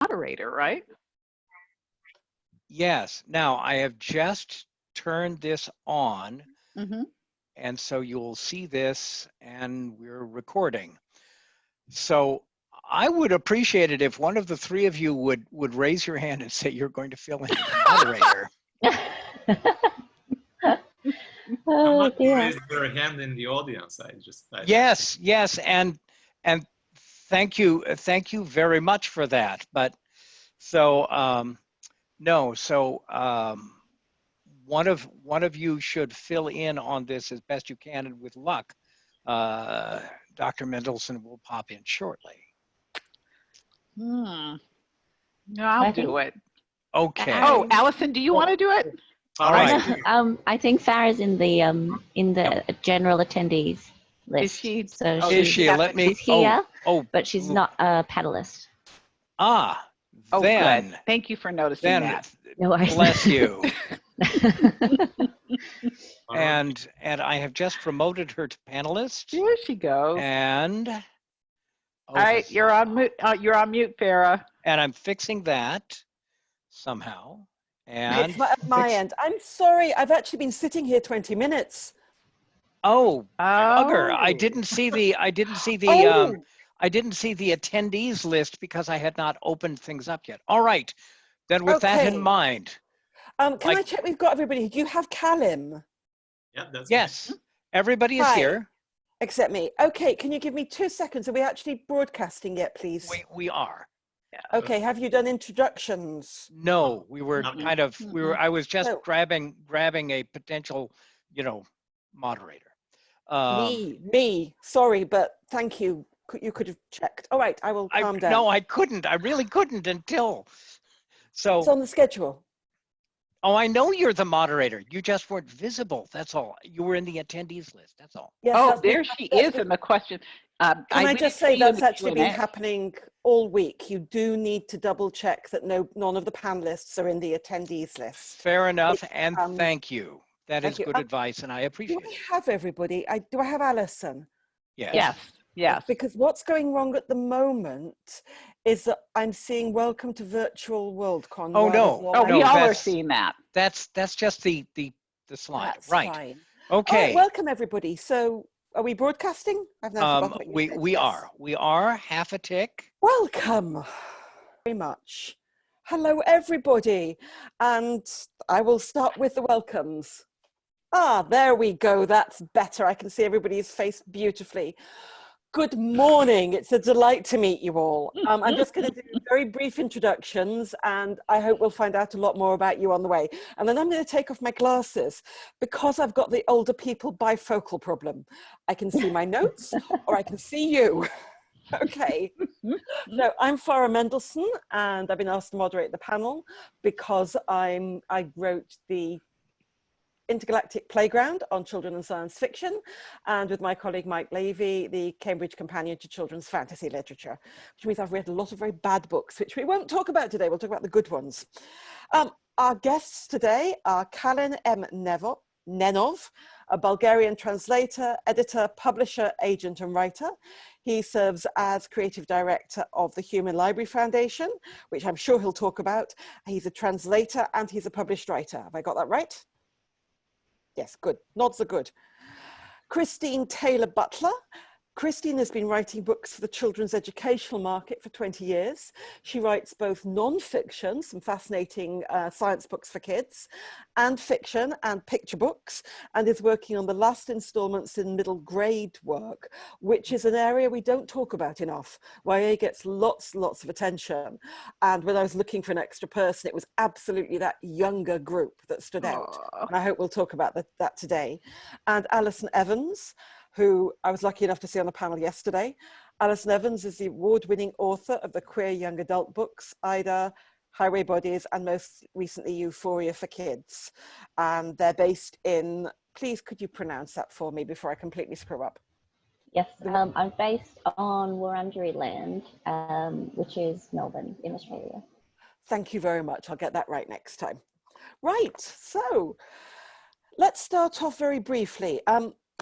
moderator, right? Yes. Now I have just turned this on, and so you'll see this, and we're recording. So I would appreciate it if one of the three of you would raise your hand and say you're going to fill in as moderator. Someone raised their hand in the audience. Yes, and thank you very much for that. But so no, so one of you should fill in on this as best you can, and with luck, Dr. Mendelson will pop in shortly. No, I'll do it. Okay. Oh, Allison, do you want to do it? All right. I think Farah's in the general attendees list. Is she? So Is she? Let me. She's here, but she's not a panelist. Oh, then. good. Thank you for noticing that. No worries. Bless you. and I have just promoted her to panelist. Here she goes. And all right, you're on mute. You're on mute, Farah. And I'm fixing that somehow. And it's at my end. I'm sorry. I've actually been sitting here 20 minutes. Oh, bugger! I didn't see the attendees list because I had not opened things up yet. All right, then with that in mind. Can I check we've got everybody? Do you have Kalin? Yeah, that's yes. Everybody is here. Except me. Okay, can you give me 2 seconds? Are we actually broadcasting yet, please? We are. Yeah. Okay, have you done introductions? No, we were kind of, I was just grabbing a potential, moderator. Me, sorry, but thank you. You could have checked. All right, I will calm down. No, I couldn't. I really couldn't until. So. It's on the schedule. Oh, I know you're the moderator. You just weren't visible. That's all. You were in the attendees list. That's all. Yes, there she is in the question. Can I just say that's actually been happening all week. You do need to double check that none of the panelists are in the attendees list. Fair enough, and thank you. That is good advice, and I appreciate it. Do I have everybody? Do I have Alison? Yes. Yes. Because what's going wrong at the moment is that I'm seeing Welcome to Virtual WorldCon. Oh no! Oh, we all are seeing that. That's just the slide, that's right? Fine. Okay. Right, welcome everybody. So, are we broadcasting? I've now forgotten what you said. We are half a tick. Welcome very much. Hello everybody, and I will start with the welcomes. There we go. That's better. I can see everybody's face beautifully. Good morning. It's a delight to meet you all. I'm just going to do very brief introductions, and I hope we'll find out a lot more about you on the way. And then I'm going to take off my glasses because I've got the older people bifocal problem. I can see my notes or I can see you. Okay. So I'm Farah Mendelson, and I've been asked to moderate the panel because I wrote the Intergalactic Playground on Children and Science Fiction, and with my colleague Mike Levy, the Cambridge Companion to Children's Fantasy Literature, which means I've read a lot of very bad books, which we won't talk about today. We'll talk about the good ones. Our guests today are Kalin M. Nenov, a Bulgarian translator, editor, publisher, agent, and writer. He serves as creative director of the Human Library Foundation, which I'm sure he'll talk about. He's a translator and he's a published writer. Have I got that right? Yes, good. Nods are good. Christine Taylor Butler. Christine has been writing books for the children's educational market for 20 years. She writes both non-fiction, some fascinating science books for kids, and fiction and picture books, and is working on the last installments in middle grade work, which is an area we don't talk about enough. YA gets lots of attention. And when I was looking for an extra person, it was absolutely that younger group that stood out. And I hope we'll talk about that today. And Alison Evans, who I was lucky enough to see on the panel yesterday. Alison Evans is the award-winning author of the queer young adult books, Ida, Highway Bodies, and most recently Euphoria for Kids. And they're based in, please could you pronounce that for me before I completely screw up? Yes, I'm based on Wurundjeri land, which is Melbourne in Australia. Thank you very much. I'll get that right next time. Right, so let's start off very briefly.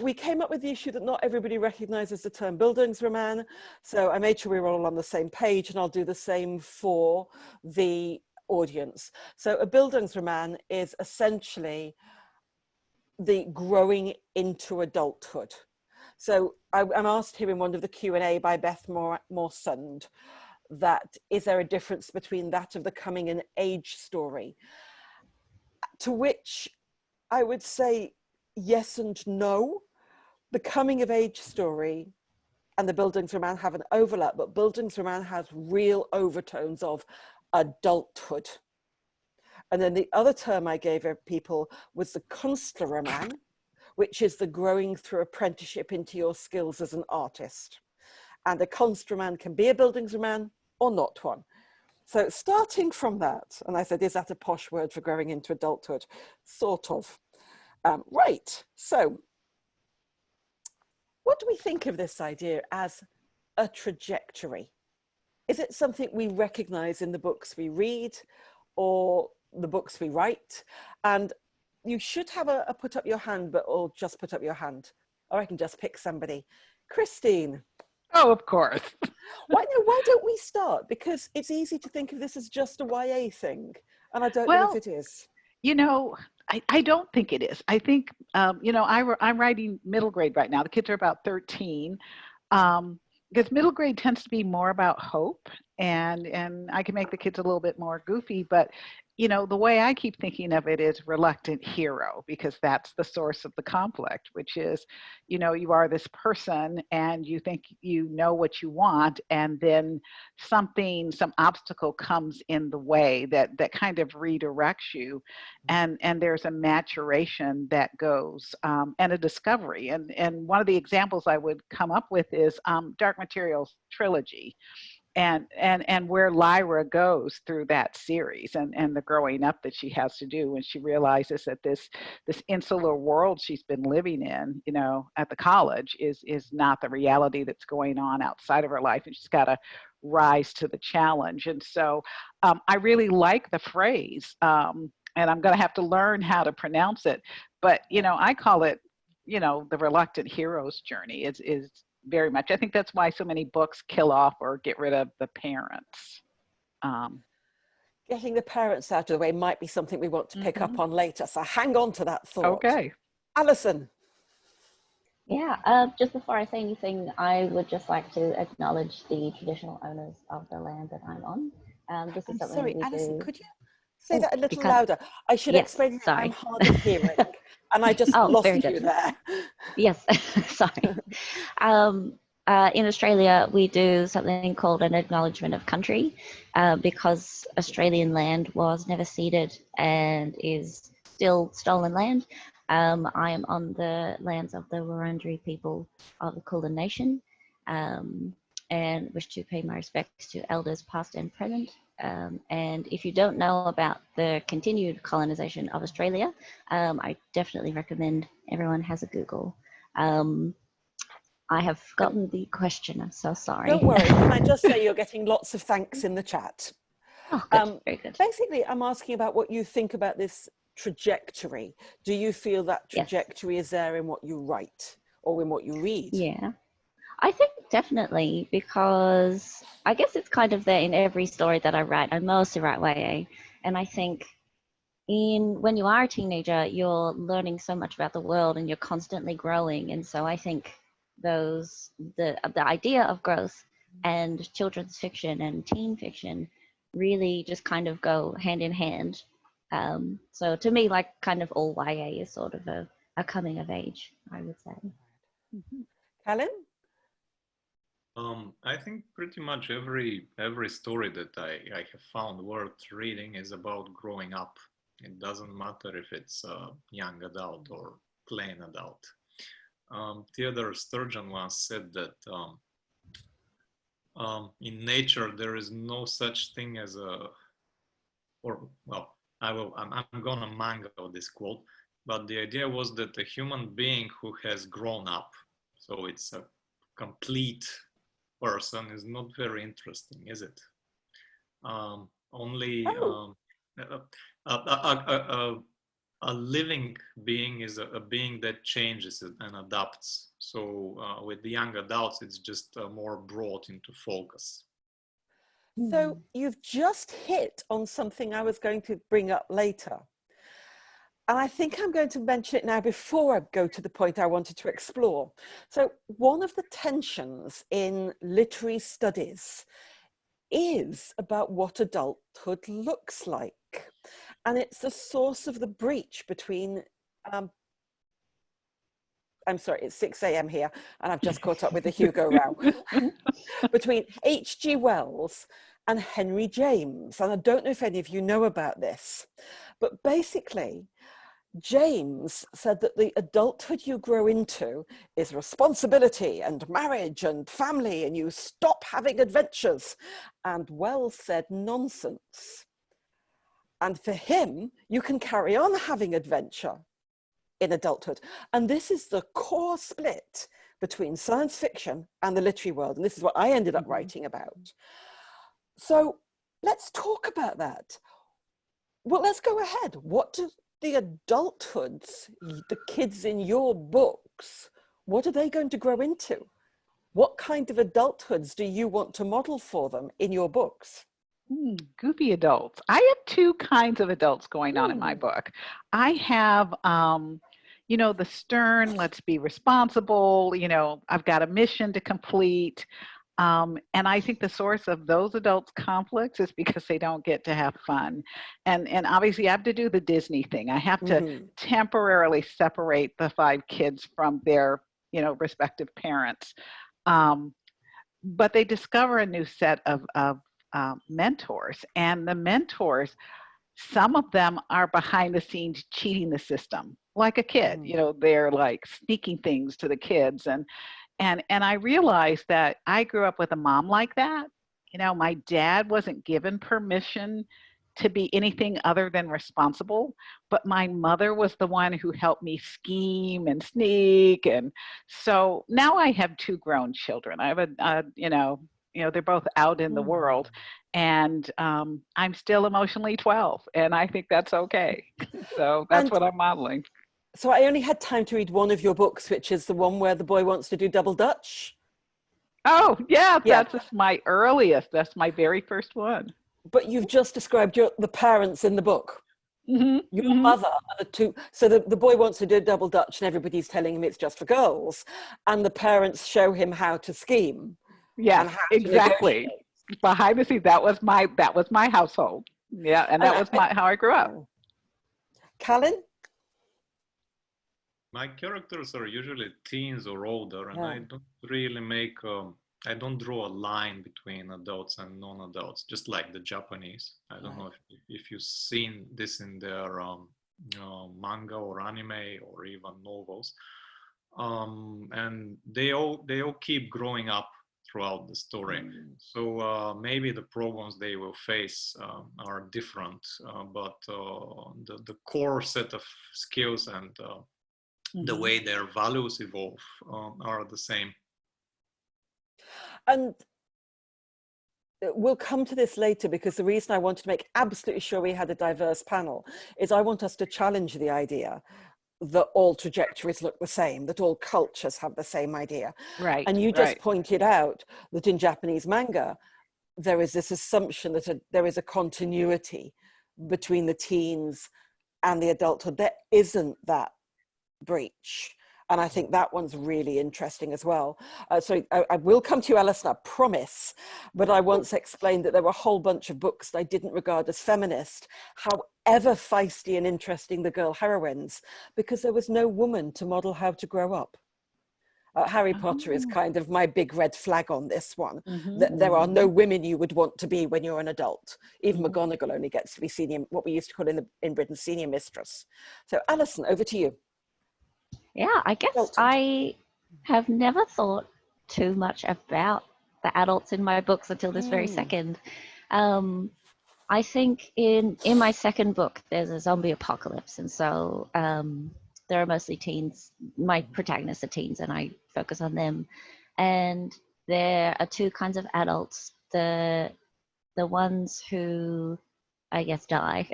we came up with the issue that not everybody recognizes the term Bildungsroman. So I made sure we were all on the same page, and I'll do the same for the audience. So a Bildungsroman is essentially the growing into adulthood. So I'm asked here in one of the Q&A by Beth Morsund that is there a difference between that of the coming and age story? To which I would say yes and no. The coming of age story and the Bildungsroman have an overlap, but Bildungsroman has real overtones of adulthood. And then the other term I gave people was the Künstlerroman, which is the growing through apprenticeship into your skills as an artist. And a Künstlerroman can be a Bildungsroman or not one. So starting from that, and I said, is that a posh word for growing into adulthood? Sort of. Right, so what do we think of this idea as a trajectory? Is it something we recognize in the books we read or the books we write? And you should have a put up your hand, or just put up your hand. Or I can just pick somebody. Christine. Oh, of course. Why don't we start? Because it's easy to think of this as just a YA thing. And I don't know if it is. You know, I don't think it is. I think, you know, I'm writing middle grade right now. The kids are about 13. Because middle grade tends to be more about hope, and I can make the kids a little bit more goofy, but you know, the way I keep thinking of it is reluctant hero, because that's the source of the conflict, which is, you know, you are this person and you think you know what you want, and then some obstacle comes in the way that kind of redirects you, and there's a maturation that goes, and a discovery. And one of the examples I would come up with is Dark Materials trilogy. And where Lyra goes through that series, and the growing up that she has to do when she realizes that this insular world she's been living in, you know, at the college is not the reality that's going on outside of her life, and she's got to rise to the challenge. And so I really like the phrase, and I'm going to have to learn how to pronounce it, but you know, I call it, you know, the reluctant hero's journey is very much. I think that's why so many books kill off or get rid of the parents. Getting the parents out of the way might be something we want to pick up on later. So hang on to that thought. Okay. Alison. Yeah, just before I say anything, I would just like to acknowledge the traditional owners of the land that I'm on. This is I'm something sorry, we Alison, do. could you say that a little can't... louder? I should yes, explain sorry. I'm hard of hearing, and I just lost you there. Yes, sorry. In Australia, we do something called an acknowledgement of country, because Australian land was never ceded and is still stolen land. I am on the lands of the Wurundjeri people of the Kulin Nation, and wish to pay my respects to elders past and present. And if you don't know about the continued colonization of Australia, I definitely recommend everyone has a Google. I have forgotten the question. I'm so sorry. Don't worry. Can I just say you're getting lots of thanks in the chat. Oh, good. Very good. Basically, I'm asking about what you think about this trajectory. Do you feel that trajectory is there in what you write or in what you read? Yeah, I think definitely, because I guess it's kind of there in every story that I write. I mostly write YA, and I think when you are a teenager, you're learning so much about the world and you're constantly growing. And so I think the idea of growth and children's fiction and teen fiction really just kind of go hand in hand. So to me, like kind of all YA is sort of a coming of age, I would say. Kalin? I think pretty much every story that I have found worth reading is about growing up. It doesn't matter if it's a young adult or plain adult. Theodore Sturgeon once said that in nature there is no such thing as I'm gonna mangle this quote, but the idea was that a human being who has grown up, so it's a complete person, is not very interesting, is it? a living being is a being that changes and adapts. So with the young adults, it's just more brought into focus. So you've just hit on something I was going to bring up later. And I think I'm going to mention it now before I go to the point I wanted to explore. So one of the tensions in literary studies is about what adulthood looks like. And it's the source of the breach between, I'm sorry, it's 6 a.m. here, and I've just caught up with the Hugo row, between H.G. Wells and Henry James. And I don't know if any of you know about this, but basically, James said that the adulthood you grow into is responsibility and marriage and family, and you stop having adventures. And Wells said nonsense. And for him, you can carry on having adventure in adulthood. And this is the core split between science fiction and the literary world. And this is what I ended up writing about. So let's talk about that. Well, let's go ahead. What do the adulthoods, the kids in your books, what are they going to grow into? What kind of adulthoods do you want to model for them in your books? Goofy adults. I have two kinds of adults going on in my book. I have, you know, the stern, let's be responsible, you know, I've got a mission to complete. And I think the source of those adults' conflicts is because they don't get to have fun. And obviously I have to do the Disney thing. I have to temporarily separate the 5 kids from their, you know, respective parents. But they discover a new set of mentors, and the mentors, some of them are behind the scenes cheating the system like a kid. You know, they're like sneaking things to the kids, and I realized that I grew up with a mom like that. You know, my dad wasn't given permission to be anything other than responsible, but my mother was the one who helped me scheme and sneak. And so now I have 2 grown children. I have you know, they're both out in the world, and I'm still emotionally 12, and I think that's okay. So that's what I'm modeling. So I only had time to read one of your books, which is the one where the boy wants to do double Dutch. Oh, yeah, that's my earliest. That's my very first one. But you've just described the parents in the book. Your mother are the 2. So the boy wants to do double Dutch, and everybody's telling him it's just for girls. And the parents show him how to scheme. Yeah, exactly. Behind the scenes, that was my household. Yeah, and that was how I grew up. Kalin? My characters are usually teens or older, and I don't really I don't draw a line between adults and non-adults, just like the Japanese. I don't know if you've seen this in their manga or anime or even novels. And they all keep growing up throughout the story. So maybe the problems they will face are different, but the core set of skills and the way their values evolve are the same. And we'll come to this later, because the reason I wanted to make absolutely sure we had a diverse panel is I want us to challenge the idea that all trajectories look the same, that all cultures have the same idea. Right. And you just pointed out that in Japanese manga, there is this assumption that there is a continuity between the teens and the adulthood. There isn't that breach. And I think that one's really interesting as well. So I will come to you, Alison, I promise. But I once explained that there were a whole bunch of books that I didn't regard as feminist, however feisty and interesting the girl heroines, because there was no woman to model how to grow up. Harry Potter is kind of my big red flag on this one. There are no women you would want to be when you're an adult. Even McGonagall only gets to be senior, what we used to call in Britain, senior mistress. So Alison, over to you. Yeah, I guess I have never thought too much about the adults in my books until this very second. I think in my second book, there's a zombie apocalypse. And so there are mostly teens. My protagonists are teens, and I focus on them. And there are 2 kinds of adults. The ones who I guess, die.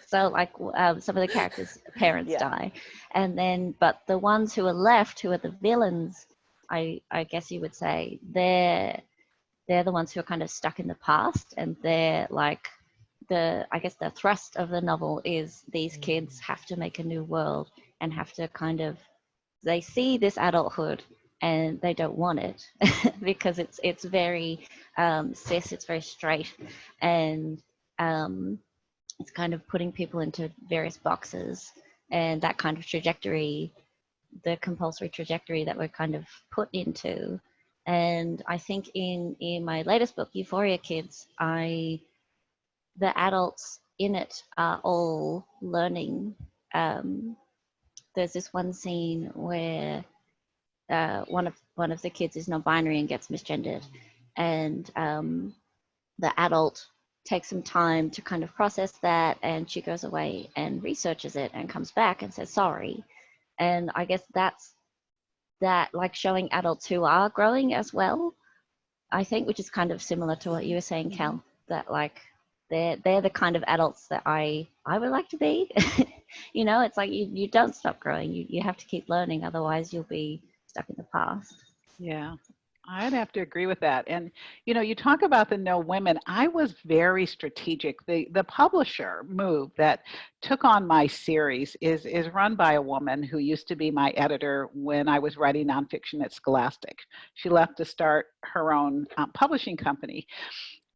So like some of the characters' parents die, and then but the ones who are left, who are the villains, I guess you would say, they're the ones who are kind of stuck in the past, and they're like I guess the thrust of the novel is these kids have to make a new world and have to kind of, they see this adulthood and they don't want it because it's very cis, it's very straight, and it's kind of putting people into various boxes, and that kind of trajectory, the compulsory trajectory that we're kind of put into. And I think in my latest book, Euphoria Kids, the adults in it are all learning. There's this one scene where one of the kids is non-binary and gets misgendered, and the adult takes some time to kind of process that, and she goes away and researches it and comes back and says sorry. And I guess that's that, like showing adults who are growing as well, I think, which is kind of similar to what you were saying, Cal, that like they're the kind of adults that I would like to be. You know, it's like you don't stop growing. You have to keep learning, otherwise you'll be stuck in the past. Yeah, I'd have to agree with that. And, you know, you talk about the No Women. I was very strategic. The publisher Move that took on my series is run by a woman who used to be my editor when I was writing nonfiction at Scholastic. She left to start her own publishing company.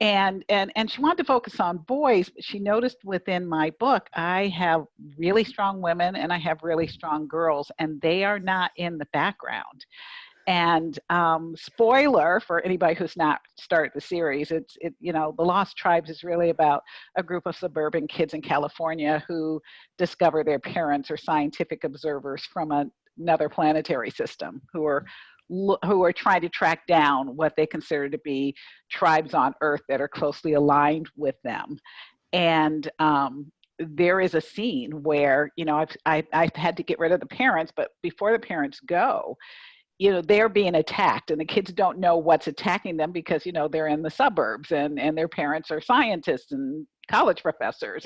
And she wanted to focus on boys, but she noticed within my book, I have really strong women and I have really strong girls, and they are not in the background. And spoiler for anybody who's not started the series, you know, The Lost Tribes is really about a group of suburban kids in California who discover their parents are scientific observers from another planetary system who are trying to track down what they consider to be tribes on Earth that are closely aligned with them. And there is a scene where, you know, I've had to get rid of the parents, but before the parents go, you know, they're being attacked, and the kids don't know what's attacking them because, you know, they're in the suburbs and their parents are scientists and college professors.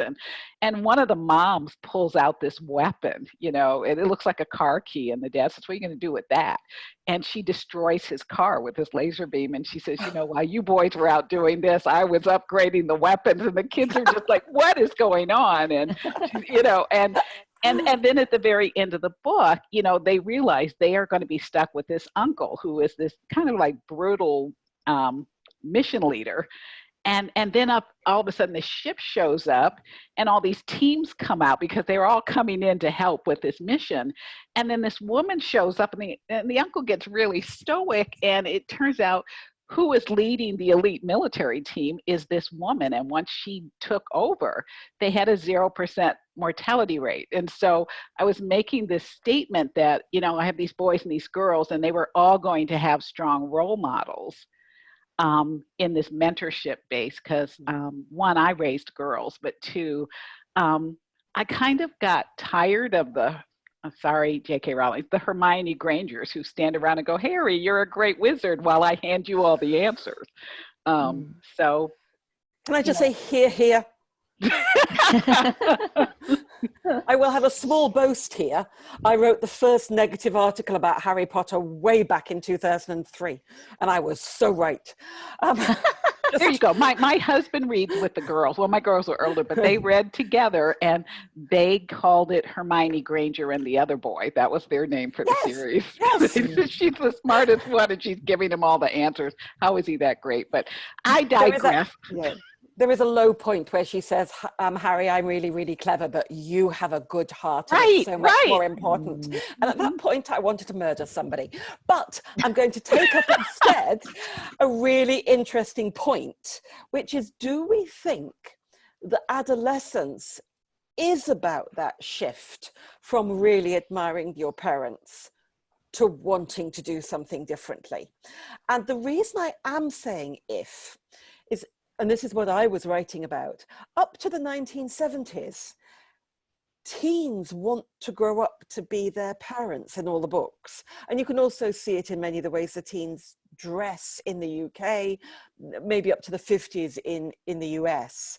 And one of the moms pulls out this weapon, you know, and it looks like a car key, and the dad says, "What are you going to do with that?" And she destroys his car with this laser beam. And she says, "You know, while you boys were out doing this, I was upgrading the weapons." And the kids are just like, "What is going on?" And, you know, and then at the very end of the book, you know, they realize they are going to be stuck with this uncle who is this kind of like brutal mission leader. And then all of a sudden the ship shows up and all these teams come out because they're all coming in to help with this mission. And then this woman shows up, and the uncle gets really stoic, and it turns out who is leading the elite military team is this woman. And once she took over, they had a 0% mortality rate. And so I was making this statement that, you know, I have these boys and these girls, and they were all going to have strong role models in this mentorship base, because one, I raised girls, but two, I kind of got tired of sorry, J.K. Rowling, the Hermione Grangers who stand around and go, "Harry, you're a great wizard," while I hand you all the answers. So, can I just say, here. I will have a small boast here. I wrote the first negative article about Harry Potter way back in 2003, and I was so right. There you go. My husband reads with the girls. Well, my girls were older, but they read together, and they called it Hermione Granger and the other boy. That was their name for the series. Yes. She's the smartest one, and she's giving them all the answers. How is he that great? But I digress. There is a low point where she says, "Harry, I'm really, really clever, but you have a good heart. And it's so much more important." And at that point, I wanted to murder somebody. But I'm going to take up instead a really interesting point, which is, do we think that adolescence is about that shift from really admiring your parents to wanting to do something differently? And the reason I am saying if is, and this is what I was writing about, up to the 1970s, teens want to grow up to be their parents in all the books. And you can also see it in many of the ways the teens dress in the UK, maybe up to the 50s in the US,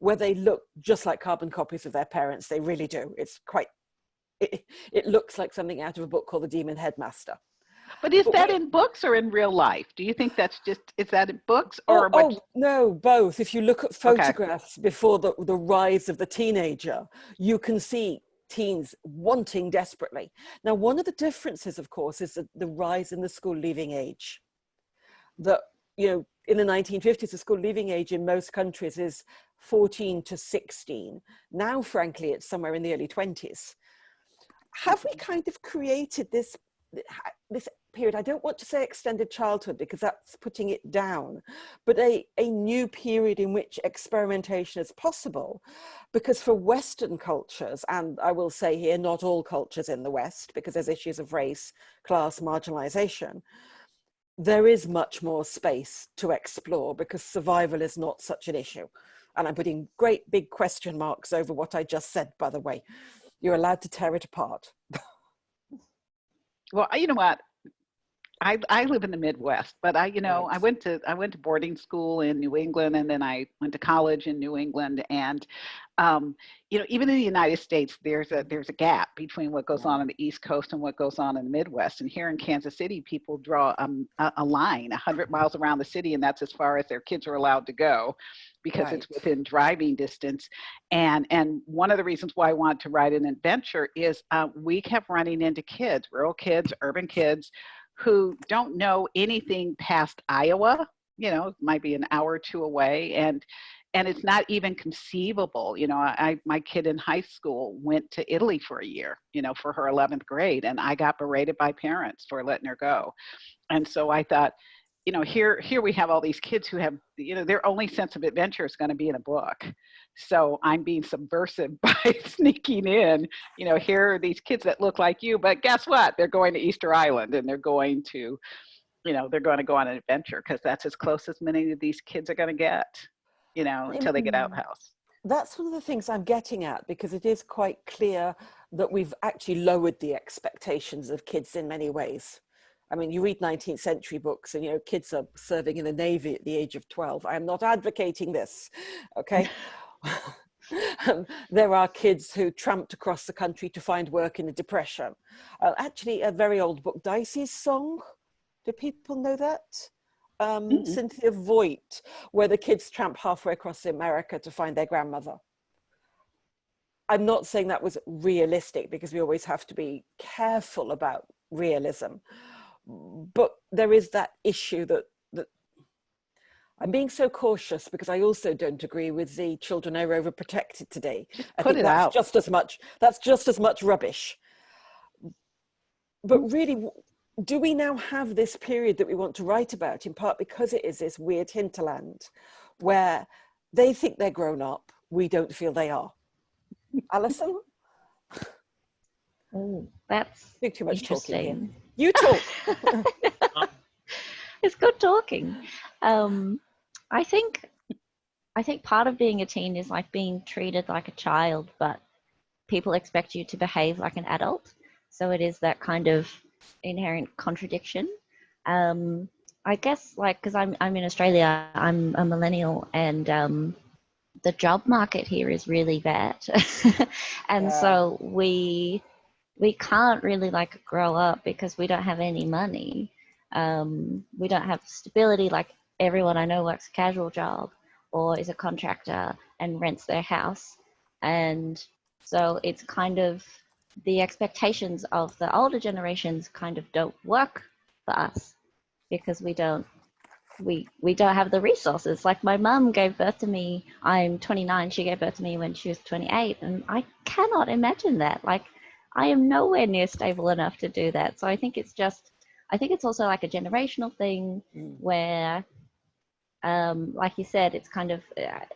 where they look just like carbon copies of their parents. They really do. It's quite, it looks like something out of a book called The Demon Headmaster. But is that in books or in real life? Do you think that's just, is that in books or oh no, both. If you look at photographs Okay. before the rise of the teenager, you can see teens wanting desperately. Now, one of the differences, of course, is the rise in the school leaving age. That, you know, in the 1950s, the school leaving age in most countries is 14 to 16. Now, frankly, it's somewhere in the early 20s. Have we kind of created this period? I don't want to say extended childhood because that's putting it down, but a new period in which experimentation is possible. Because for Western cultures, and I will say here, not all cultures in the West, because there's issues of race, class, marginalization, there is much more space to explore because survival is not such an issue. And I'm putting great big question marks over what I just said, by the way. You're allowed to tear it apart. Well, you know what? I live in the Midwest, but I went to boarding school in New England, and then I went to college in New England. And, even in the United States, there's a gap between what goes on the East Coast and what goes on in the Midwest. And here in Kansas City, people draw a line 100 miles around the city, and that's as far as their kids are allowed to go, because it's within driving distance. And one of the reasons why I want to write an adventure is we kept running into kids, rural kids, urban kids, who don't know anything past Iowa. It might be an hour or two away, and it's not even conceivable. My kid in high school went to Italy for a year, for her 11th grade, and I got berated by parents for letting her go. And so I thought, here we have all these kids who have, their only sense of adventure is going to be in a book. So I'm being subversive by sneaking in, here are these kids that look like you, but guess what? They're going to Easter Island, and they're going to go on an adventure, because that's as close as many of these kids are going to get, until they get out of the house. That's one of the things I'm getting at, because it is quite clear that we've actually lowered the expectations of kids in many ways. I mean, you read 19th century books and, kids are serving in the Navy at the age of 12. I am not advocating this, okay? There are kids who tramped across the country to find work in the Depression. Actually, a very old book, Dicey's Song. Do people know that? Cynthia Voigt, where the kids tramp halfway across America to find their grandmother. I'm not saying that was realistic, because we always have to be careful about realism. But there is that issue that I'm being so cautious, because I also don't agree with the children are overprotected today. I think that's just as much rubbish. But really, do we now have this period that we want to write about, in part because it is this weird hinterland where they think they're grown up, we don't feel they are? Alison? Oh, that's too much interesting. Talking here. You talk. It's good talking. I think part of being a teen is like being treated like a child, but people expect you to behave like an adult. So it is that kind of inherent contradiction. I guess, like, because I'm in Australia, I'm a millennial, and the job market here is really bad, and so we can't really like grow up because we don't have any money. We don't have stability. Like, everyone I know works a casual job or is a contractor and rents their house. And so it's kind of the expectations of the older generations kind of don't work for us, because we don't have the resources. Like, my mum gave birth to me, I'm 29, she gave birth to me when she was 28, and I cannot imagine that. Like, I am nowhere near stable enough to do that. So I think it's also like a generational thing where, like you said, it's kind of,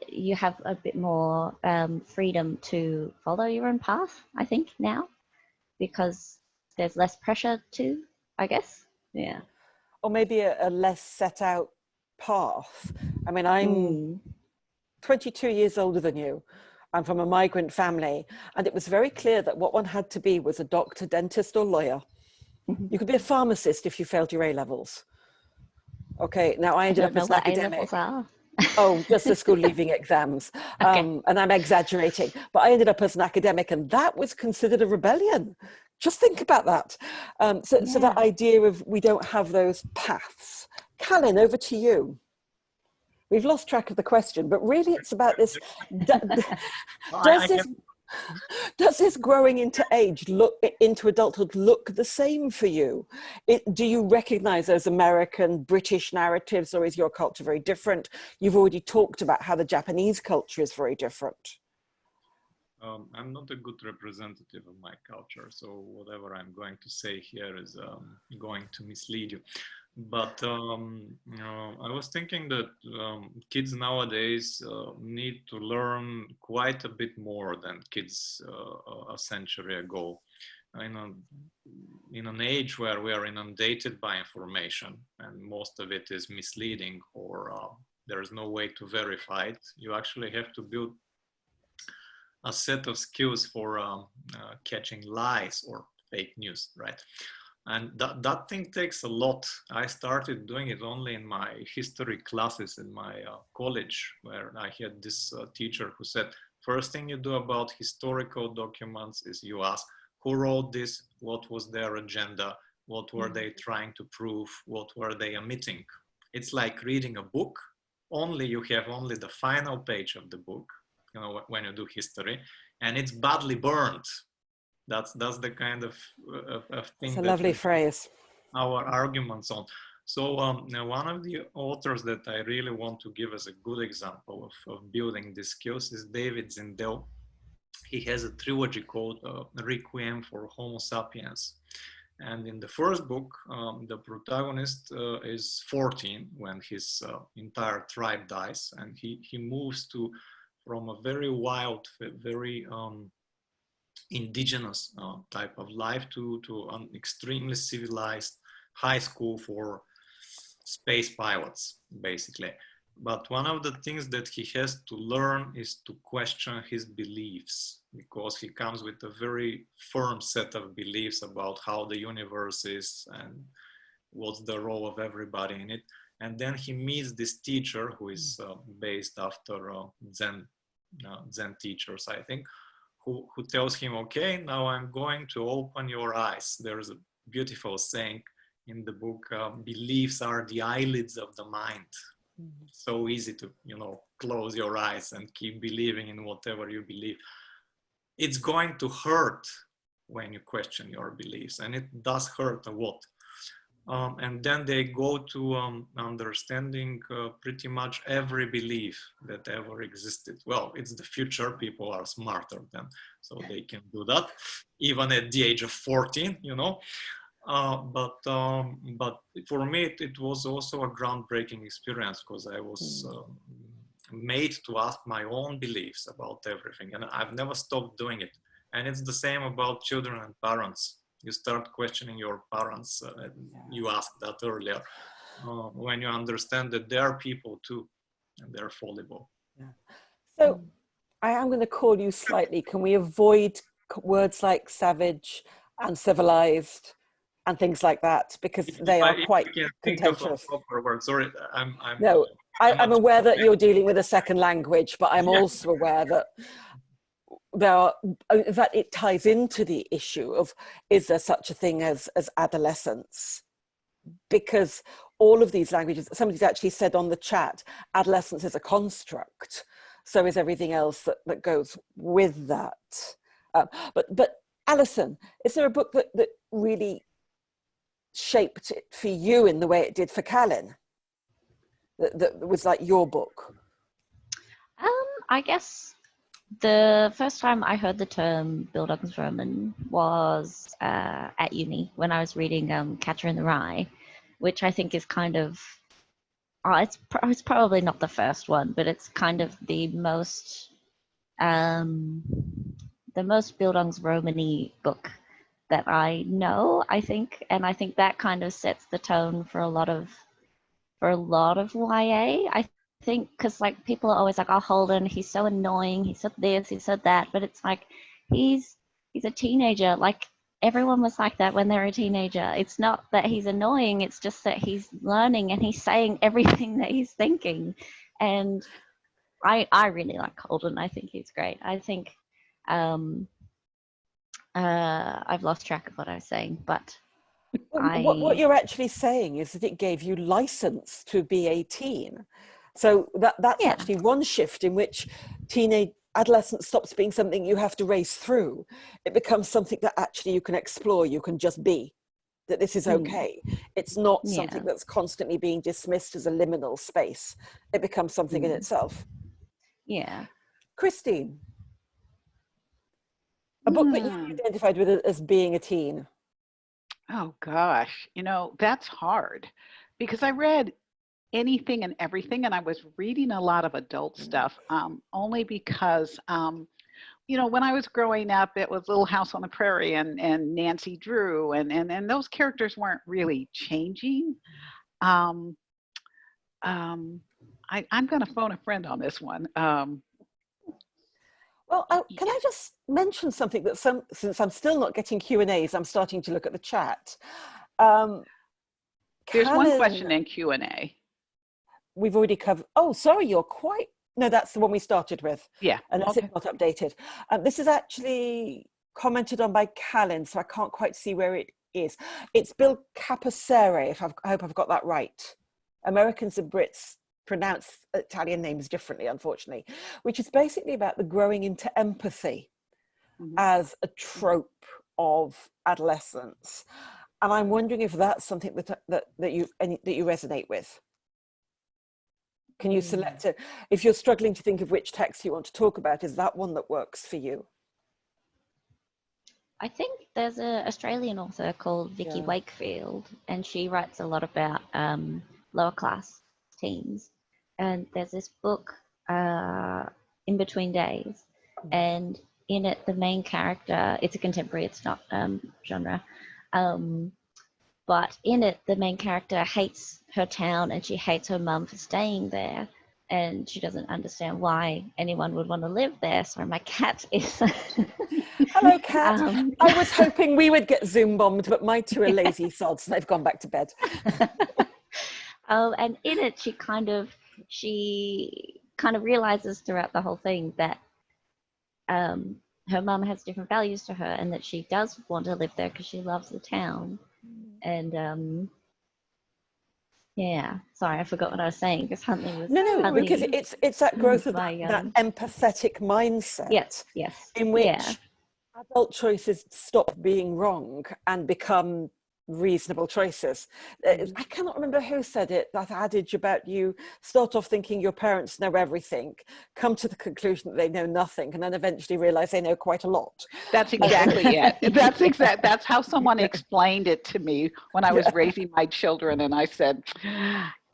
you have a bit more freedom to follow your own path, I think, now, because there's less pressure to, I guess. Yeah. Or maybe a less set out path. I mean, I'm 22 years older than you. I'm from a migrant family, and it was very clear that what one had to be was a doctor, dentist, or lawyer. You could be a pharmacist if you failed your A-levels. Okay, now I ended up as an academic. Oh, just the school leaving exams. Okay. And I'm exaggerating, but I ended up as an academic, and that was considered a rebellion. Just think about that. So that idea of we don't have those paths. Kalin, over to you. We've lost track of the question, but really it's about this. Does this growing into adulthood look the same for you? Do you recognize those American, British narratives, or is your culture very different? You've already talked about how the Japanese culture is very different. I'm not a good representative of my culture, so whatever I'm going to say here is going to mislead you. But I was thinking that kids nowadays need to learn quite a bit more than kids a century ago. In an age where we are inundated by information and most of it is misleading, or there is no way to verify it, you actually have to build a set of skills for catching lies or fake news, right? And that thing takes a lot. I started doing it only in my history classes in my college, where I had this teacher who said, first thing you do about historical documents is you ask, who wrote this? What was their agenda? What were they trying to prove? What were they omitting? It's like reading a book, only you have only the final page of the book, you know, when you do history, and it's badly burned. That's the kind of thing. It's a lovely phrase. Our arguments on. So one of the authors that I really want to give as a good example of building these skills is David Zindell. He has a trilogy called Requiem for Homo Sapiens. And in the first book, the protagonist is 14 when his entire tribe dies, and he moves from a very wild, very indigenous type of life to an extremely civilized high school for space pilots, basically. But one of the things that he has to learn is to question his beliefs, because he comes with a very firm set of beliefs about how the universe is and what's the role of everybody in it. And then he meets this teacher who is based after Zen teachers, I think, who tells him, okay, now I'm going to open your eyes. There's a beautiful saying in the book, beliefs are the eyelids of the mind. So easy to, close your eyes and keep believing in whatever you believe. It's going to hurt when you question your beliefs, and it does hurt a lot. And then they go to understanding pretty much every belief that ever existed. Well, it's the future. People are smarter than, so they can do that, even at the age of 14, But for me, it was also a groundbreaking experience, because I was made to ask my own beliefs about everything. And I've never stopped doing it. And it's the same about children and parents. You start questioning your parents. You asked that earlier. When you understand that they are people too, and they're fallible. Yeah. So I am going to call you slightly. Can we avoid words like savage and civilized and things like that, because they are quite contentious? Sorry, I'm aware that you're dealing with a second language, but I'm also aware that in fact, it ties into the issue of, is there such a thing as adolescence? Because all of these languages, somebody's actually said on the chat, adolescence is a construct. So is everything else that goes with that. But Alison, is there a book that really shaped it for you in the way it did for Kalin? That was like your book? I guess the first time I heard the term Bildungsroman was at uni, when I was reading Catcher in the Rye, which I think is kind of, it's probably not the first one, but it's kind of the most Bildungsroman-y book that I know, I think, and I think that kind of sets the tone for a lot of YA. I think, because like people are always like, oh, Holden, he's so annoying, he said this, he said that, but it's like he's a teenager. Like everyone was like that when they were a teenager. It's not that he's annoying, it's just that he's learning and he's saying everything that he's thinking, And I really like Holden. I think he's great. I think I've lost track of what I was saying, but what you're actually saying is that it gave you license to be 18. So that's actually one shift in which adolescence stops being something you have to race through. It becomes something that actually you can explore, you can just be, that this is okay. It's not something that's constantly being dismissed as a liminal space. It becomes something in itself. Yeah. Christine, a book that you identified with as being a teen. Oh gosh, that's hard because I read anything and everything, and I was reading a lot of adult stuff only because when I was growing up, it was Little House on the Prairie and Nancy Drew, and those characters weren't really changing. I'm going to phone a friend on this one. Well, can I just mention something that since I'm still not getting Q&As, I'm starting to look at the chat. There's one question in Q&A. We've already covered. Oh, sorry, no, that's the one we started with. Yeah. Unless it's not updated. This is actually commented on by Kalin, so I can't quite see where it is. It's Bill Capocere, I hope I've got that right. Americans and Brits pronounce Italian names differently, unfortunately, which is basically about the growing into empathy as a trope of adolescence. And I'm wondering if that's something that you resonate with. Can you select it? If you're struggling to think of which text you want to talk about, is that one that works for you? I think there's an Australian author called Vicky Wakefield, and she writes a lot about lower class teens. And there's this book, In Between Days, and in it, the main character, it's a contemporary, it's not genre, but in it, the main character hates her town and she hates her mum for staying there, and she doesn't understand why anyone would want to live there. So my cat is... Hello, cat. I was hoping we would get Zoom bombed, but my two are lazy sods and they've gone back to bed. And in it, she kind of realizes throughout the whole thing that her mum has different values to her, and that she does want to live there because she loves the town. And sorry, I forgot what I was saying because Huntley was because it's that growth of that empathetic mindset. Yes. In which adult choices stop being wrong and become reasonable choices. I cannot remember who said it, that adage about you start off thinking your parents know everything, come to the conclusion that they know nothing, and then eventually realize they know quite a lot. That's exactly it. That's how someone explained it to me when I was raising my children, and I said,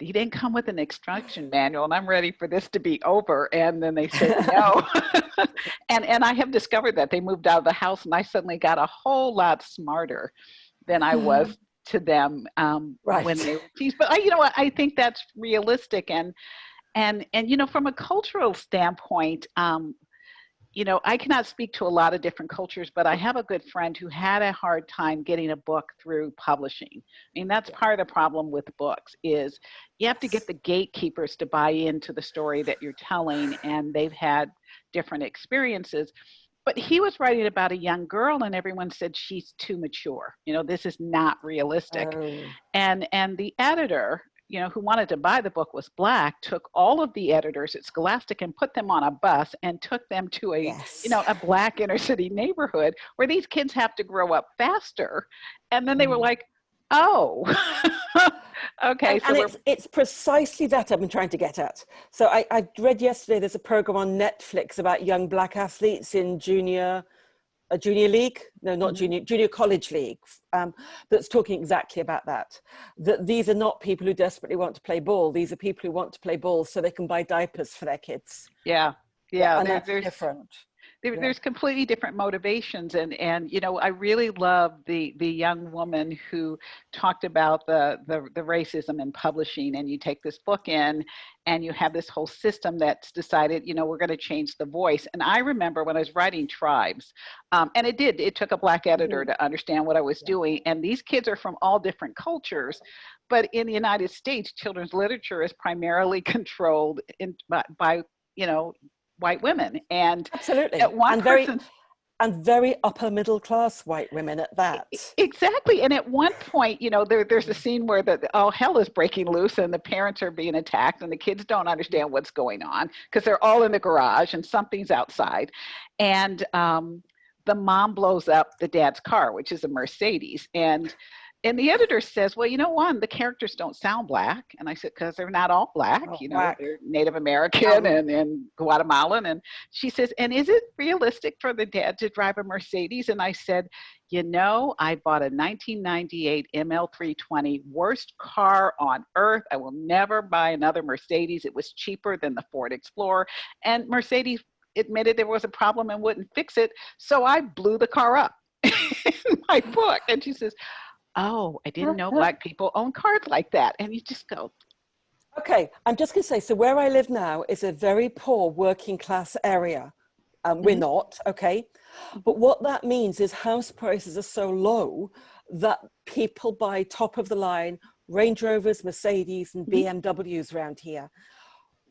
you didn't come with an instruction manual and I'm ready for this to be over. And then they said no. and I have discovered that they moved out of the house and I suddenly got a whole lot smarter than I was to them when they were teased. But I think that's realistic. And from a cultural standpoint, I cannot speak to a lot of different cultures, but I have a good friend who had a hard time getting a book through publishing. I mean, that's part of the problem with books is you have to get the gatekeepers to buy into the story that you're telling, and they've had different experiences. But he was writing about a young girl and everyone said she's too mature. This is not realistic. And the editor, who wanted to buy the book was Black, took all of the editors at Scholastic and put them on a bus and took them to a Black inner city neighborhood where these kids have to grow up faster. And then they were like, oh, okay. And it's precisely that I've been trying to get at. So I read yesterday, there's a program on Netflix about young Black athletes in junior league, no, not junior college league, that's talking exactly about that these are not people who desperately want to play ball. These are people who want to play ball so they can buy diapers for their kids. Yeah. And that's different. there's completely different motivations. And you know, I really love the young woman who talked about the racism in publishing, and you take this book in and you have this whole system that's decided, you know, we're going to change the voice. And I remember when I was writing Tribes, and it took a Black editor to understand what I was doing. And these kids are from all different cultures, but in the United States, children's literature is primarily controlled by you know, white women. And absolutely, at one and very upper middle class white women at that. Exactly. And at one point, you know, there's a scene where all hell is breaking loose and the parents are being attacked and the kids don't understand what's going on because they're all in the garage and something's outside. And the mom blows up the dad's car, which is a Mercedes. And the editor says, well, you know, the characters don't sound Black. And I said, because they're not all Black, you know, Black. they're Native American and Guatemalan. And she says, and is it realistic for the dad to drive a Mercedes? And I said, you know, I bought a 1998 ML320, worst car on earth. I will never buy another Mercedes. It was cheaper than the Ford Explorer. And Mercedes admitted there was a problem and wouldn't fix it. So I blew the car up in my book. And she says, oh, I didn't know Black people own cars like that. And you just go. Okay, I'm just going to say, so where I live now is a very poor working class area. We're not, okay? But what that means is house prices are so low that people buy top of the line Range Rovers, Mercedes, and BMWs around here,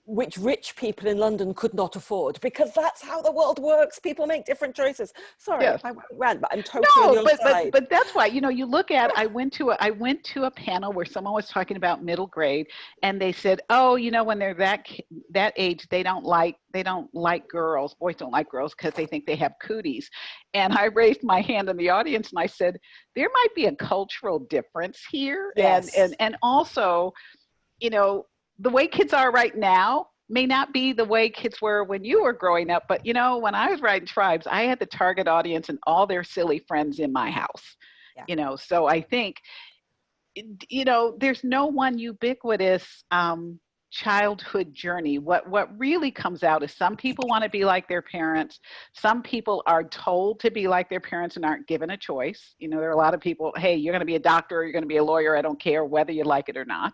which rich people in London could not afford, because that's how the world works. People make different choices. Sorry, I ran, but I'm totally on your side. But that's why, you know, you look at, I went to a panel where someone was talking about middle grade, and they said, oh, you know, when they're that age, they don't like girls. Boys don't like girls because they think they have cooties. And I raised my hand in the audience and I said, there might be a cultural difference here. Yes. And also, you know, the way kids are right now may not be the way kids were when you were growing up. But, you know, when I was writing Tribes, I had the target audience and all their silly friends in my house, you know. So I think, you know, there's no one ubiquitous childhood journey. What really comes out is some people want to be like their parents. Some people are told to be like their parents and aren't given a choice. You know, there are a lot of people, hey, you're going to be a doctor, or you're going to be a lawyer. I don't care whether you like it or not.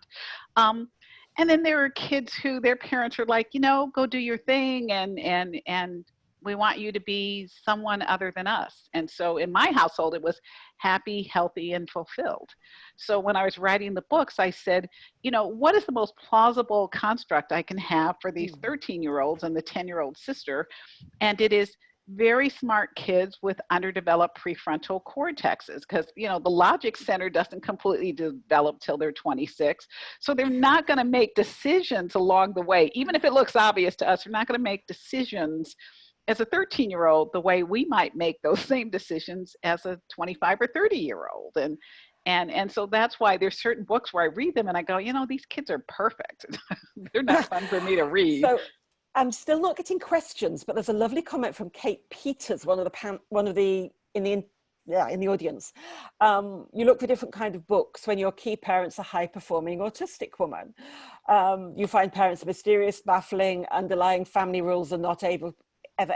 And then there are kids who their parents are like, you know, go do your thing, and we want you to be someone other than us. And so in my household, it was happy, healthy, and fulfilled. So when I was writing the books, I said, you know, what is the most plausible construct I can have for these 13-year-olds and the 10-year-old sister? And it is very smart kids with underdeveloped prefrontal cortexes, because, you know, the logic center doesn't completely develop till they're 26. So they're not going to make decisions along the way. Even if it looks obvious to us, they're not going to make decisions as a 13-year-old the way we might make those same decisions as a 25 or 30-year-old. And so that's why there's certain books where I read them and I go, you know, these kids are perfect. They're not fun for me to read. So I'm still not getting questions, but there's a lovely comment from Kate Peters, in the audience. You look for different kind of books when your key parents are high-performing autistic woman. You find parents mysterious, baffling, underlying family rules are not ever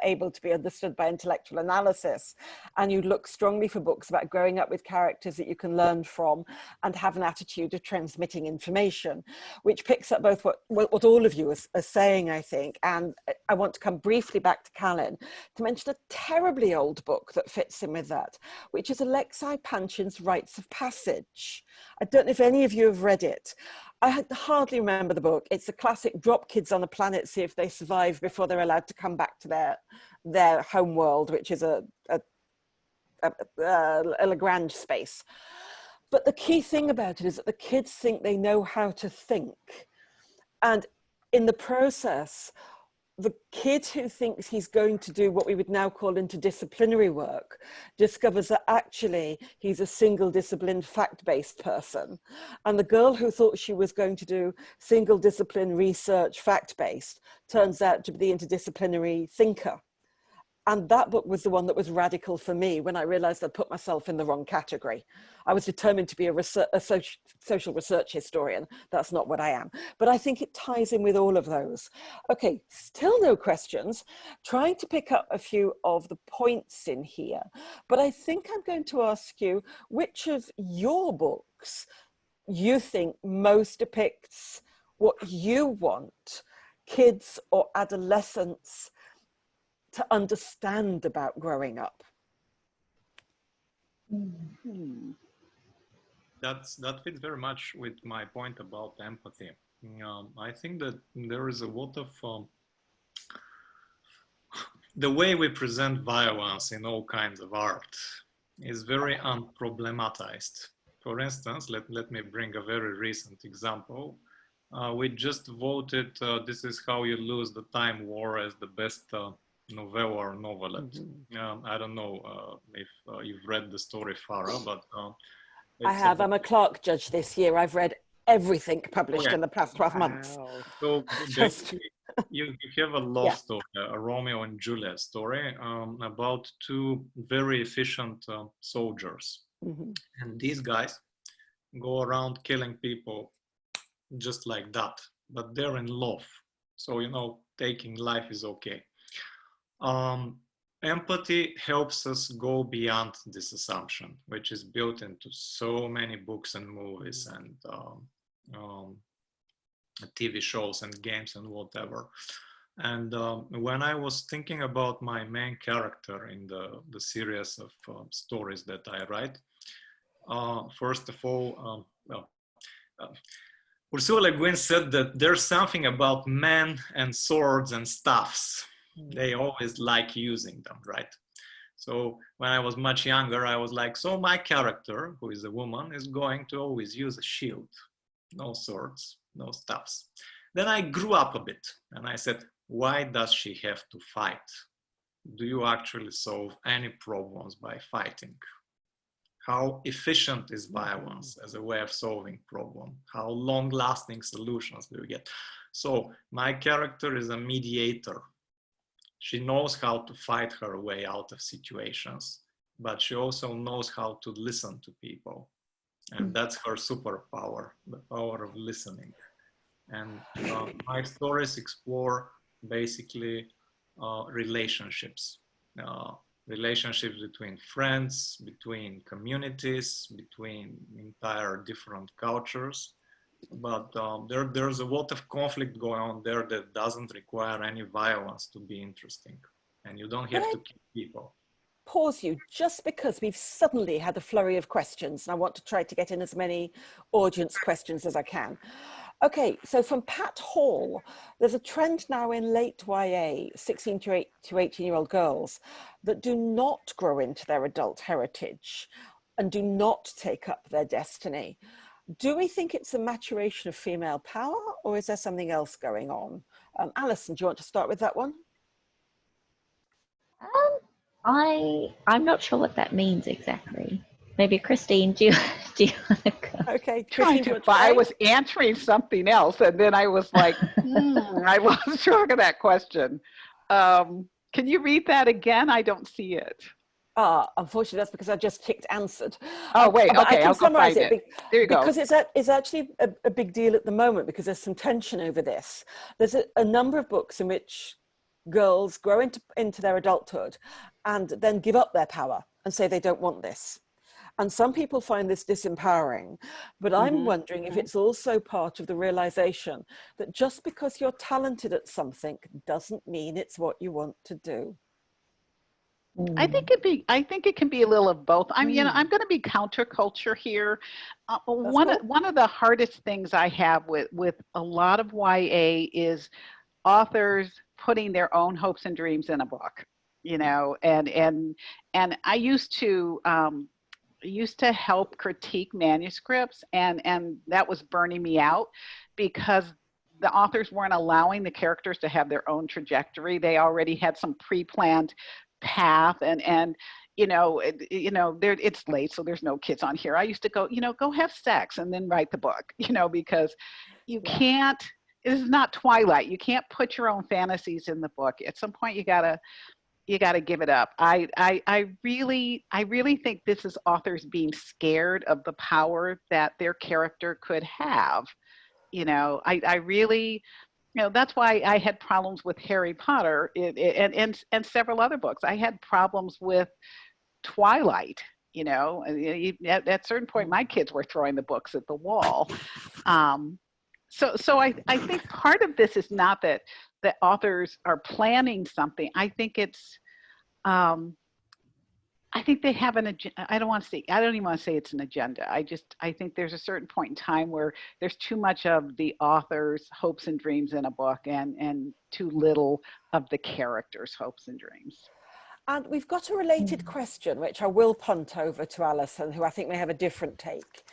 able to be understood by intellectual analysis. And you look strongly for books about growing up with characters that you can learn from and have an attitude of transmitting information, which picks up both what all of you are saying, I think. And I want to come briefly back to Kalin to mention a terribly old book that fits in with that, which is Alexei Panshin's Rites of Passage. I don't know if any of you have read it. I hardly remember the book. It's a classic, drop kids on a planet, see if they survive before they're allowed to come back to their home world, which is a Lagrange space. But the key thing about it is that the kids think they know how to think. And in the process, the kid who thinks he's going to do what we would now call interdisciplinary work discovers that actually he's a single disciplined fact-based person. And the girl who thought she was going to do single discipline research fact-based turns out to be the interdisciplinary thinker. And that book was the one that was radical for me when I realized I'd put myself in the wrong category. I was determined to be a social research historian. That's not what I am. But I think it ties in with all of those. Okay, still no questions. Trying to pick up a few of the points in here. But I think I'm going to ask you, which of your books you think most depicts what you want kids or adolescents to understand about growing up? That fits very much with my point about empathy. I think that there is a lot of the way we present violence in all kinds of art is very unproblematized. For instance, let me bring a very recent example. We just voted This Is How You Lose the Time War as the best novella or novelette. I don't know if you've read the story, Farah, but I have. I'm a Clark judge this year. I've read everything published in the past 12 months. So Just... you have a love story, a Romeo and Juliet story about two very efficient soldiers. And these guys go around killing people just like that, but they're in love. So, you know, taking life is okay. Empathy helps us go beyond this assumption, which is built into so many books and movies and TV shows and games and whatever. And when I was thinking about my main character in the series of stories that I write, first of all, Ursula Le Guin said that there's something about men and swords and staffs. They always like using them, right? So when I was much younger, I was like, so my character, who is a woman, is going to always use a shield, no swords, no staffs. Then I grew up a bit and I said, why does she have to fight? Do you actually solve any problems by fighting? How efficient is violence as a way of solving problem? How long-lasting solutions do you get? So my character is a mediator. She knows how to fight her way out of situations, but she also knows how to listen to people. And that's her superpower, the power of listening. And my stories explore basically relationships. Relationships between friends, between communities, between entire different cultures. But there's a lot of conflict going on there that doesn't require any violence to be interesting. And you don't have to kill people. Pause you just because we've suddenly had a flurry of questions and I want to try to get in as many audience questions as I can. Okay, so from Pat Hall, there's a trend now in late YA, 16 to 18-year-old girls that do not grow into their adult heritage and do not take up their destiny. Do we think it's a maturation of female power or is there something else going on? Alison, do you want to start with that one? I'm not sure what that means exactly. Maybe Christine, do you want to go? Okay, I was answering something else and then I was like, I wasn't sure of that question. Can you read that again? I don't see it. Unfortunately, that's because I just ticked answered. Oh, wait, okay, I can summarize it. There you go. Because it's actually a big deal at the moment because there's some tension over this. There's a number of books in which girls grow into their adulthood and then give up their power and say they don't want this. And some people find this disempowering, but I'm wondering if it's also part of the realization that just because you're talented at something doesn't mean it's what you want to do. I think it can be a little of both. I'm going to be counterculture here. One of the hardest things I have with a lot of YA is authors putting their own hopes and dreams in a book, you know, and I used to help critique manuscripts and that was burning me out because the authors weren't allowing the characters to have their own trajectory. They already had some pre-planned path and it's late, so there's no kids on here. I used to go have sex and then write the book, because you can't, it is not Twilight. You can't put your own fantasies in the book. At some point you gotta you got to give it up. I really think this is authors being scared of the power that their character could have. I really, that's why I had problems with Harry Potter and several other books. I had problems with Twilight. At a certain point, my kids were throwing the books at the wall. So I think part of this is not that the authors are planning something. I think it's, I think they have an agenda. I don't even want to say it's an agenda. I think there's a certain point in time where there's too much of the author's hopes and dreams in a book and too little of the character's hopes and dreams. And we've got a related question, which I will punt over to Alison, who I think may have a different take.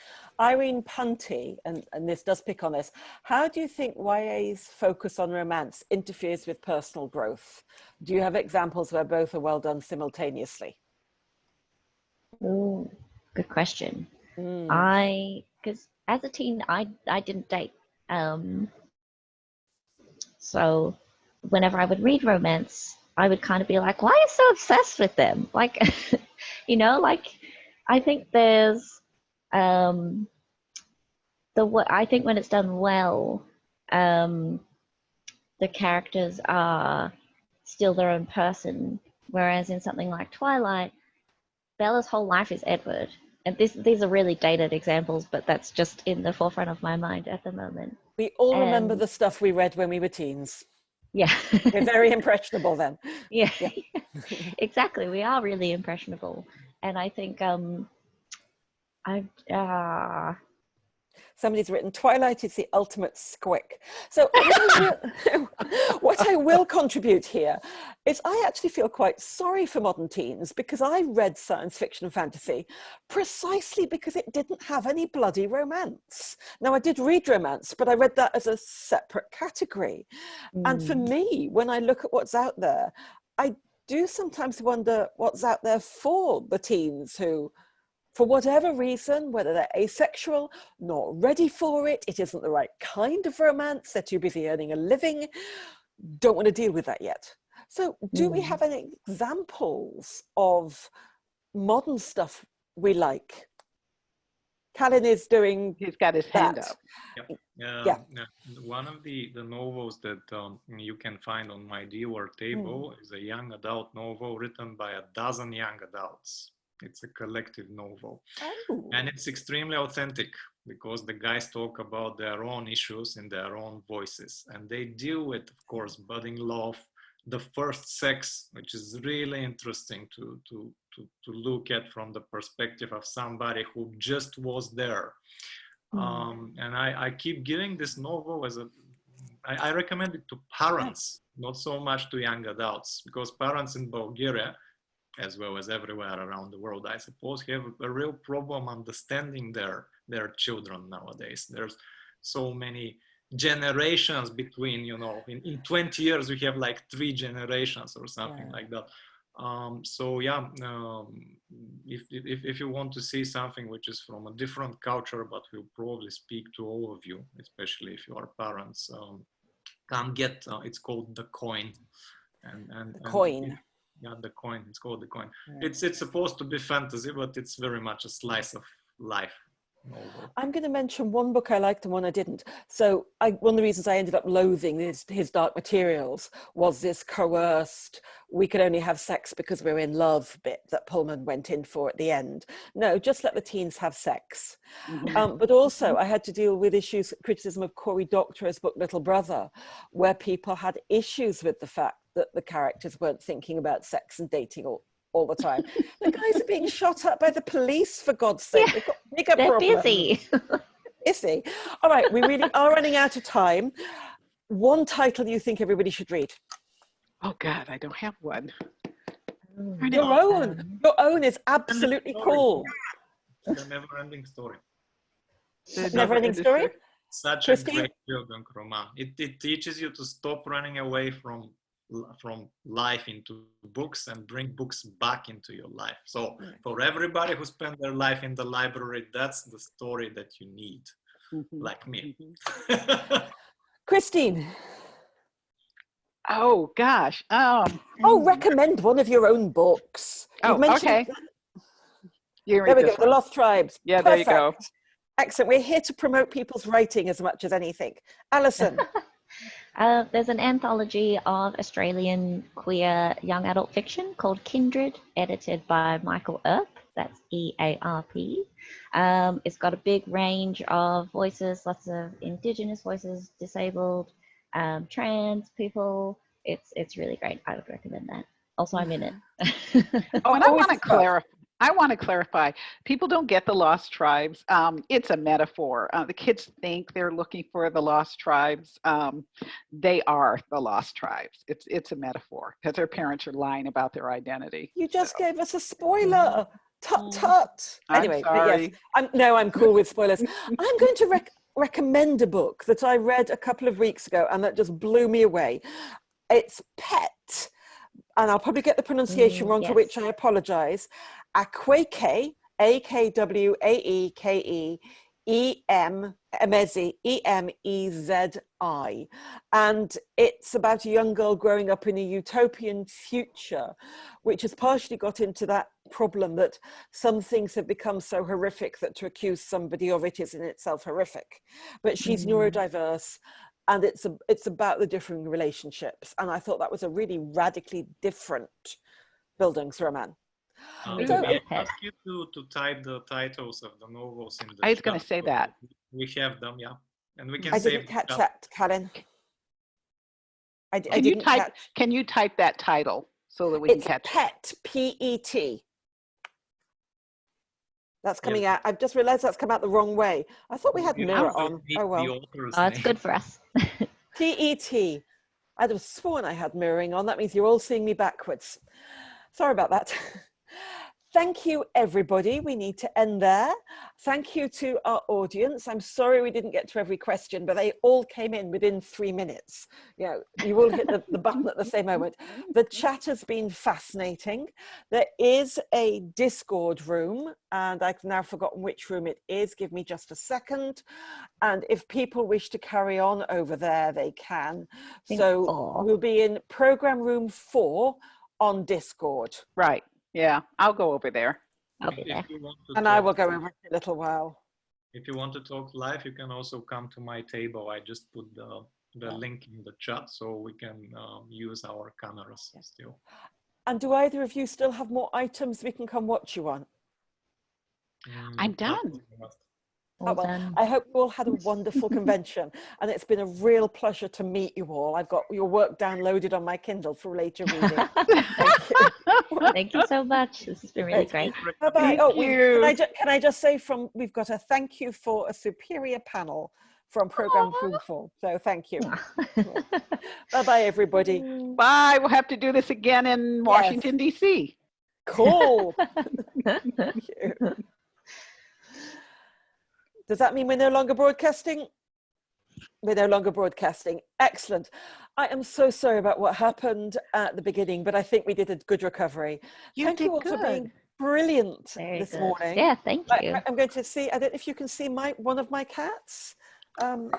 Irene Punty, and this does pick on this, how do you think YA's focus on romance interferes with personal growth? Do you have examples where both are well done simultaneously? Oh, good question. Because as a teen, I didn't date. So whenever I would read romance, I would kind of be like, why are you so obsessed with them? Like, I think there's, I think when it's done well, the characters are still their own person. Whereas in something like Twilight, Bella's whole life is Edward. And these are really dated examples, but that's just in the forefront of my mind at the moment. We all remember the stuff we read when we were teens. Yeah. We're very impressionable then. Yeah. Exactly. We are really impressionable. And I think somebody's written, Twilight is the ultimate squick. So what I will contribute here is I actually feel quite sorry for modern teens, because I read science fiction and fantasy precisely because it didn't have any bloody romance. Now, I did read romance, but I read that as a separate category. And for me, when I look at what's out there, I do sometimes wonder what's out there for the teens who, for whatever reason, whether they're asexual, not ready for it, it isn't the right kind of romance, they're too busy earning a living, don't want to deal with that yet. So do we have any examples of modern stuff we like? Kalin is doing. He's got his hand up. Yeah. One of the novels that you can find on my dealer table is a young adult novel written by a dozen young adults. It's a collective novel. And it's extremely authentic because the guys talk about their own issues in their own voices. And they deal with, of course, budding love, the first sex, which is really interesting to look at from the perspective of somebody who just was there. And I keep giving this novel as I recommend it to parents, not so much to young adults, because parents in Bulgaria, as well as everywhere around the world, I suppose, have a real problem understanding their children nowadays. There's so many generations between, in 20 years, we have like 3 generations or something like that. If you want to see something which is from a different culture, but will probably speak to all of you, especially if you are parents, come get, it's called The Coin. Coin. Yeah, The Coin. It's called The Coin. Yeah. It's supposed to be fantasy, but it's very much a slice of life novel. I'm going to mention one book I liked and one I didn't. So one of the reasons I ended up loathing his Dark Materials was this coerced, we could only have sex because we're in love bit that Pullman went in for at the end. No, just let the teens have sex. But also I had to deal with criticism of Cory Doctorow's book Little Brother, where people had issues with the fact that the characters weren't thinking about sex and dating all the time. The guys are being shot at by the police, for God's sake. Yeah, they've got bigger problems. They're busy. Is he? All right, we really are running out of time. One title you think everybody should read? Oh God, I don't have one. Your own is absolutely cool. The Never-Ending Story. Never-Ending Story? Such a great Bildungsroman. It teaches you to stop running away from life into books and bring books back into your life. So for everybody who spent their life in the library, that's the story that you need, like me. Christine. Oh gosh. Oh, recommend one of your own books. You've mentioned- okay. You There read we this go. The one. Lost Tribes. Yeah, there you go. Perfect. Excellent. We're here to promote people's writing as much as anything. Alison. There's an anthology of Australian queer young adult fiction called Kindred, edited by Michael Earp. That's EARP. It's got a big range of voices, lots of Indigenous voices, disabled, trans people. It's really great. I would recommend that. Also, I'm in it. Oh, and I Always want to a start. clarify. I want to clarify. People don't get the Lost Tribes. It's a metaphor. The kids think they're looking for the Lost Tribes. They are the Lost Tribes. It's a metaphor because their parents are lying about their identity. You just So, gave us a spoiler. Tut tut. I'm Anyway, sorry. but yes, I'm cool with spoilers. I'm going to recommend a book that I read a couple of weeks ago and that just blew me away. It's Pet, and I'll probably get the pronunciation wrong, for yes. which I apologize. Akwaeke, Akwaeke, Emezi, and it's about a young girl growing up in a utopian future, which has partially got into that problem that some things have become so horrific that to accuse somebody of it is in itself horrific. But she's neurodiverse, and it's about the differing relationships. And I thought that was a really radically different Bildungsroman. We So- ask you to type the titles of the novels in the I was going to chat, say so that. we have them, yeah, and we can I save didn't the catch chat. that, Kalin. I Can you didn't type? catch. Can you type that title so that we can It's catch it? Pet, P-E-T. That's coming Yeah. out. I've just realized that's come out the wrong way. I thought we had You mirror have to on. read Oh the well. author's Oh, it's name. good for us. P-E-T. I'd have sworn I had mirroring on. That means you're all seeing me backwards. Sorry about that. Thank you, everybody. We need to end there. Thank you to our audience. I'm sorry we didn't get to every question, but they all came in within 3 minutes. You know, you all hit the button at the same moment. The chat has been fascinating. There is a Discord room, and I've now forgotten which room it is. Give me just a second. And if people wish to carry on over there, they can. So 4. we'll be in program room 4 on Discord. Right. Yeah. I'll go over there. I'll be there. If you want to And I talk- will go over in a little while. If you want to talk live, you can also come to my table. I just put the link in the chat so we can use our cameras still. And do either of you still have more items we can come watch you on? I'm Not done. too much. All well, done. I hope you all had a wonderful convention, and it's been a real pleasure to meet you all. I've got your work downloaded on my Kindle for later reading. Thank you. Thank you so much. This has been really great. Bye-bye. Thank Oh, you. can I just say we've got a thank you for a superior panel from program room 4. So thank you. Bye-bye, everybody. Bye. We'll have to do this again in Washington, D.C. Cool. Thank you. Does that mean we're no longer broadcasting? We're no longer broadcasting. Excellent. I am so sorry about what happened at the beginning, but I think we did a good recovery. Thank you all for being brilliant Very this good. morning. Yeah, thank you. I'm going to see, I don't know if you can see one of my cats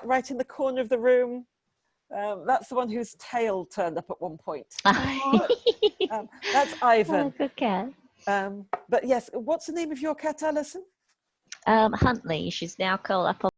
right in the corner of the room. That's the one whose tail turned up at one point. That's Ivan. Oh, good cat. But yes, what's the name of your cat, Alison? Huntley. She's now curled up on